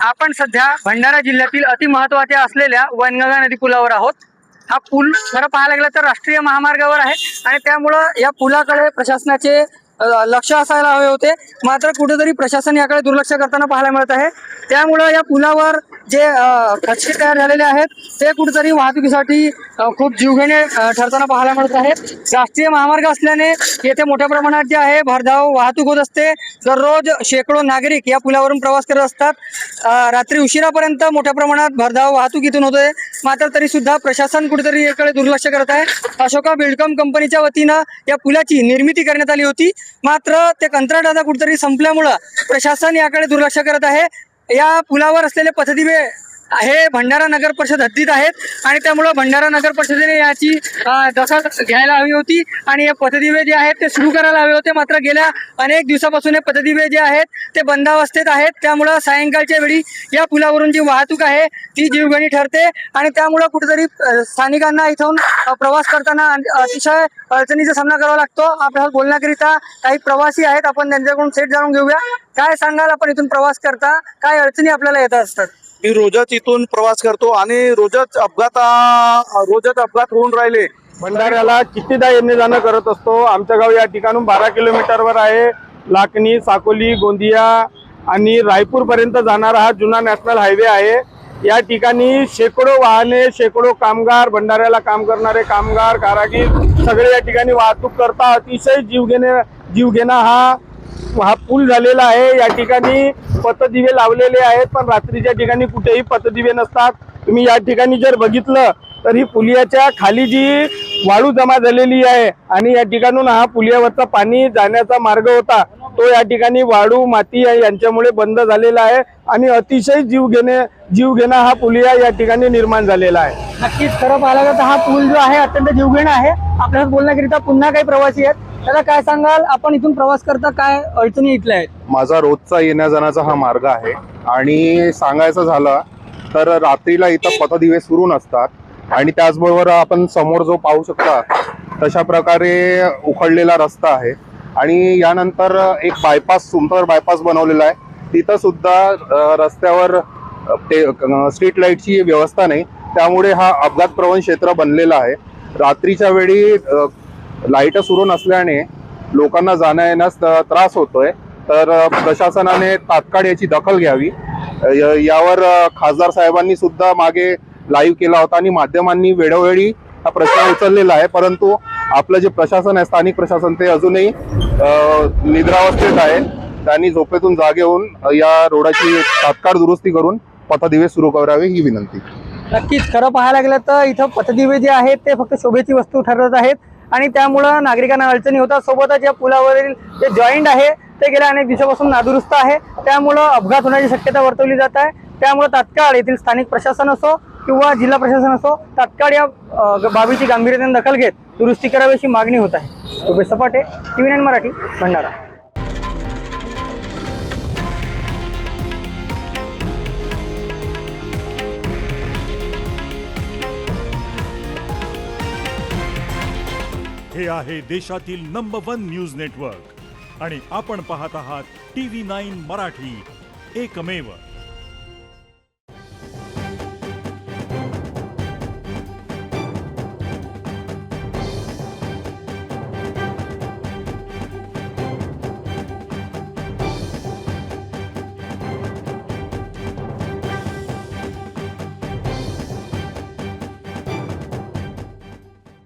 आपण सध्या भंडारा जिल्ह्यातील अतिमहत्वाच्या असलेल्या वैनगंगा नदी पुलावर आहोत। हा पूल खरं पाहायला गेलं तर राष्ट्रीय महामार्गावर आहे आणि त्यामुळं या पुलाकडे प्रशासनाचे लक्ष असायला हवे होते, मात्र कुठेतरी प्रशासन याकडे दुर्लक्ष करताना पाहायला मिळत आहे। त्यामुळं या पुलावर जे खड्डे तयार झालेले आहेत ते कुठेतरी वाहतुकीसाठी खूप जीवघेणे ठरताना पाहायला मिळत आहे। राष्ट्रीय महामार्ग असल्याने येथे मोठ्या प्रमाणात जे आहे भरधाव वाहतूक होत असते। दररोज शेकडो नागरिक या पुलावरून प्रवास करत असतात। रात्री उशिरापर्यंत मोठ्या प्रमाणात भरधाव वाहतूक इथून होते, मात्र तरी सुद्धा प्रशासन कुठेतरी याकडे दुर्लक्ष करत आहे। अशोका बिल्डकॉन कंपनीच्या वतीनं या पुलाची निर्मिती करण्यात आली होती, मात्र ते कंत्राट आता कुठेतरी संपल्यामुळं प्रशासन याकडे दुर्लक्ष करत आहे। या पुलावर असलेले पथदिवे हे भंडारा नगर परिषद हद्दीत आहेत आणि त्यामुळे भंडारा नगर परिषदेने याची दखल घ्यायला हवी होती आणि हे पथदिवे जे आहेत ते सुरू करायला हवे होते। मात्र गेल्या अनेक दिवसापासून हे पथदिवे जे आहेत ते बंद अवस्थेत आहेत। त्यामुळे सायंकाळच्या वेळी या पुलावरून जी वाहतूक आहे ती जीवघेणी ठरते आणि त्यामुळे कुठेतरी स्थानिकांना इथून प्रवास करताना अतिशय अडचणीचा सामना करावा लागतो। आपल्याला बोलण्याकरिता काही प्रवासी आहेत, आपण त्यांच्याकडून सेट जाणून घेऊया। काय सांगाल, आपण इथून प्रवास करता काय अडचणी आपल्याला येत असतात? मी रोजच इथून प्रवास करतो आणि रोजच अपघात होऊन राहिले। भंडाऱ्याला कितीदा येणे जाणं करत असतो। आमचं गाव या ठिकाणून 12 किलोमीटरवर आहे। लाखनी, साकोली, गोंदिया आणि रायपूर पर्यंत जाणारा हा जुना नॅशनल हायवे आहे। या ठिकाणी शेकडो वाहने, शेकडो कामगार, भंडाऱ्याला काम करणारे कामगार, कारागीर सगळे या ठिकाणी वाहतूक करतात। अतिशय जीवघेणा हा पूल झालेला आहे। या ठिकाणी पथदिवे लावलेले आहेत, पण रात्रीच्या ठिकाणी कुठेही पथदिवे नसतात। तुम्ही या ठिकाणी जर बघितलं तर ही पुलियाच्या खाली जी वाळू जमा झालेली आहे आणि या ठिकाणून हा पुलियावरचा पाणी जाण्याचा मार्ग होता तो या ठिकाणी वाळू, माती यांच्यामुळे बंद झालेला आहे आणि अतिशय जीवघेणा हा पुलिया या ठिकाणी निर्माण झालेला आहे। नक्कीच खरं पाहायला गेलं तर हा पूल जो आहे अत्यंत जीवघेणा आहे। आपल्याला बोलण्याकरिता पुन्हा काही प्रवासी आहेत, त्याला काय सांगाल, आपण इथून प्रवास करता काय अडचणी इथल्या आहेत? माझा रोजचा येण्या जाण्याचा हा मार्ग आहे आणि सांगायचं झालं तर रात्रीला इथं पथदिवे सुरू नसतात आणि त्याचबरोबर आपण समोर जो पाहू शकता तशा प्रकारे उखडलेला रस्ता आहे आणि यानंतर एक सुंदर बायपास बनवलेला आहे। तिथं सुद्धा रस्त्यावर स्ट्रीट लाईटची व्यवस्था नाही, त्यामुळे हा अपघात प्रवण क्षेत्र बनलेला आहे। रात्रीच्या वेळी लाईट सुरू नसल्याने लोकांना जाण्या येण्यास त्रास होतोय, तर प्रशासनाने तात्काळ याची दखल घ्यावी। यावर खासदार साहेबांनी सुद्धा मागे लाईव्ह केला होता आणि माध्यमांनी वेळोवेळी हा प्रश्न उचललेला आहे, परंतु आपलं जे प्रशासन आहे, स्थानिक प्रशासन, ते अजूनही निद्रावस्थेत आहे। त्यांनी झोपेतून जागे होऊन या रोडाची तात्काळ दुरुस्ती करून पथदिवे सुरू करावे ही विनंती। नक्कीच खरं पाहायला गेलं तर इथं पथदिवे जे आहेत ते फक्त शोभेची वस्तू ठरत आहेत आणि त्यामुळं नागरिकांना अडचणी होतात। सोबतच या पुलावरील जे जॉईंट आहे ते गेल्या अनेक दिवसापासून नादुरुस्त आहे, त्यामुळं अपघात होण्याची शक्यता वर्तवली जात आहे। त्यामुळे तात्काळ येथील स्थानिक प्रशासन असो किंवा जिल्हा प्रशासन असो तात्काळ या बाबीची गांभीर्याने दखल घेत दुरुस्ती करावी अशी मागणी होत आहे। रुपेश सपाटे, TV9 मराठी, भंडारा। हे आहे देशातील नंबर 1 न्यूज नेटवर्क आणि आपण पाहत आहात TV9 मराठी, एकमेव।